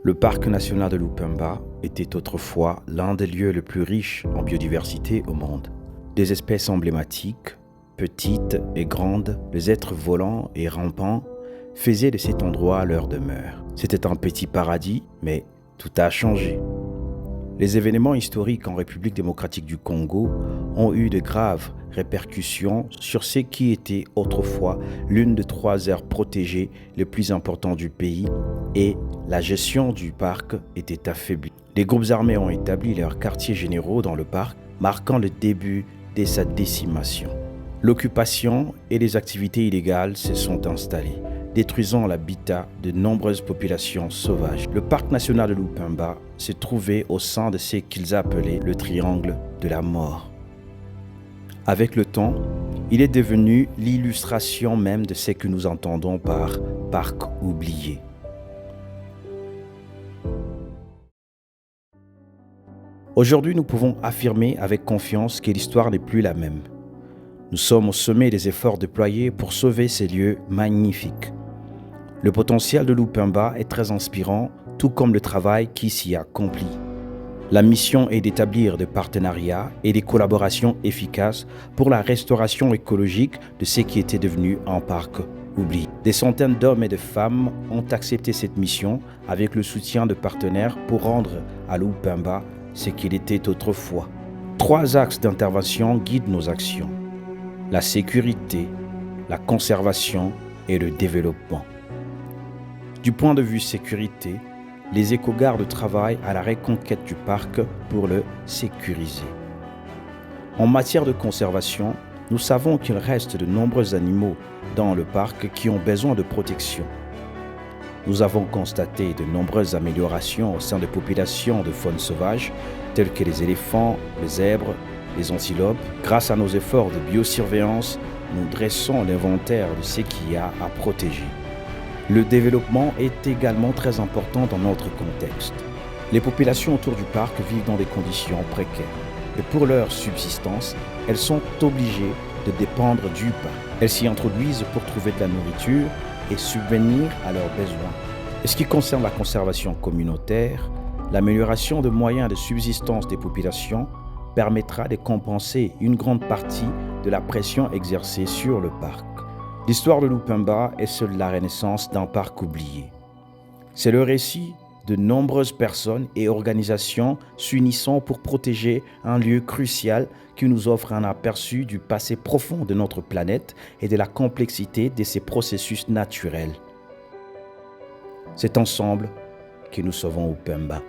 Le parc national de Lupemba était autrefois l'un des lieux les plus riches en biodiversité au monde. Des espèces emblématiques, petites et grandes, les êtres volants et rampants, faisaient de cet endroit leur demeure. C'était un petit paradis, mais tout a changé. Les événements historiques en République démocratique du Congo ont eu de graves répercussions sur ce qui était autrefois l'une des 3 aires protégées les plus importantes du pays et la gestion du parc était affaiblie. Les groupes armés ont établi leurs quartiers généraux dans le parc, marquant le début de sa décimation. L'occupation et les activités illégales se sont installées, détruisant l'habitat de nombreuses populations sauvages. Le parc national de Lupemba se trouvait au sein de ce qu'ils appelaient le triangle de la mort. Avec le temps, il est devenu l'illustration même de ce que nous entendons par parc oublié. Aujourd'hui, nous pouvons affirmer avec confiance que l'histoire n'est plus la même. Nous sommes au sommet des efforts déployés pour sauver ces lieux magnifiques. Le potentiel de Lupemba est très inspirant, tout comme le travail qui s'y accomplit. La mission est d'établir des partenariats et des collaborations efficaces pour la restauration écologique de ce qui était devenu un parc oublié. Des centaines d'hommes et de femmes ont accepté cette mission avec le soutien de partenaires pour rendre à Lupemba ce qu'il était autrefois. 3 axes d'intervention guident nos actions: la sécurité, la conservation et le développement. Du point de vue sécurité, les éco-gardes travaillent à la reconquête du parc pour le sécuriser. En matière de conservation, nous savons qu'il reste de nombreux animaux dans le parc qui ont besoin de protection. Nous avons constaté de nombreuses améliorations au sein des populations de faune sauvage, telles que les éléphants, les zèbres, les antilopes. Grâce à nos efforts de biosurveillance, nous dressons l'inventaire de ce qu'il y a à protéger. Le développement est également très important dans notre contexte. Les populations autour du parc vivent dans des conditions précaires et pour leur subsistance, elles sont obligées de dépendre du parc. Elles s'y introduisent pour trouver de la nourriture et subvenir à leurs besoins. Et ce qui concerne la conservation communautaire, l'amélioration des moyens de subsistance des populations permettra de compenser une grande partie de la pression exercée sur le parc. L'histoire de Lupemba est celle de la renaissance d'un parc oublié. C'est le récit de nombreuses personnes et organisations s'unissant pour protéger un lieu crucial qui nous offre un aperçu du passé profond de notre planète et de la complexité de ses processus naturels. C'est ensemble que nous sauvons Lupemba.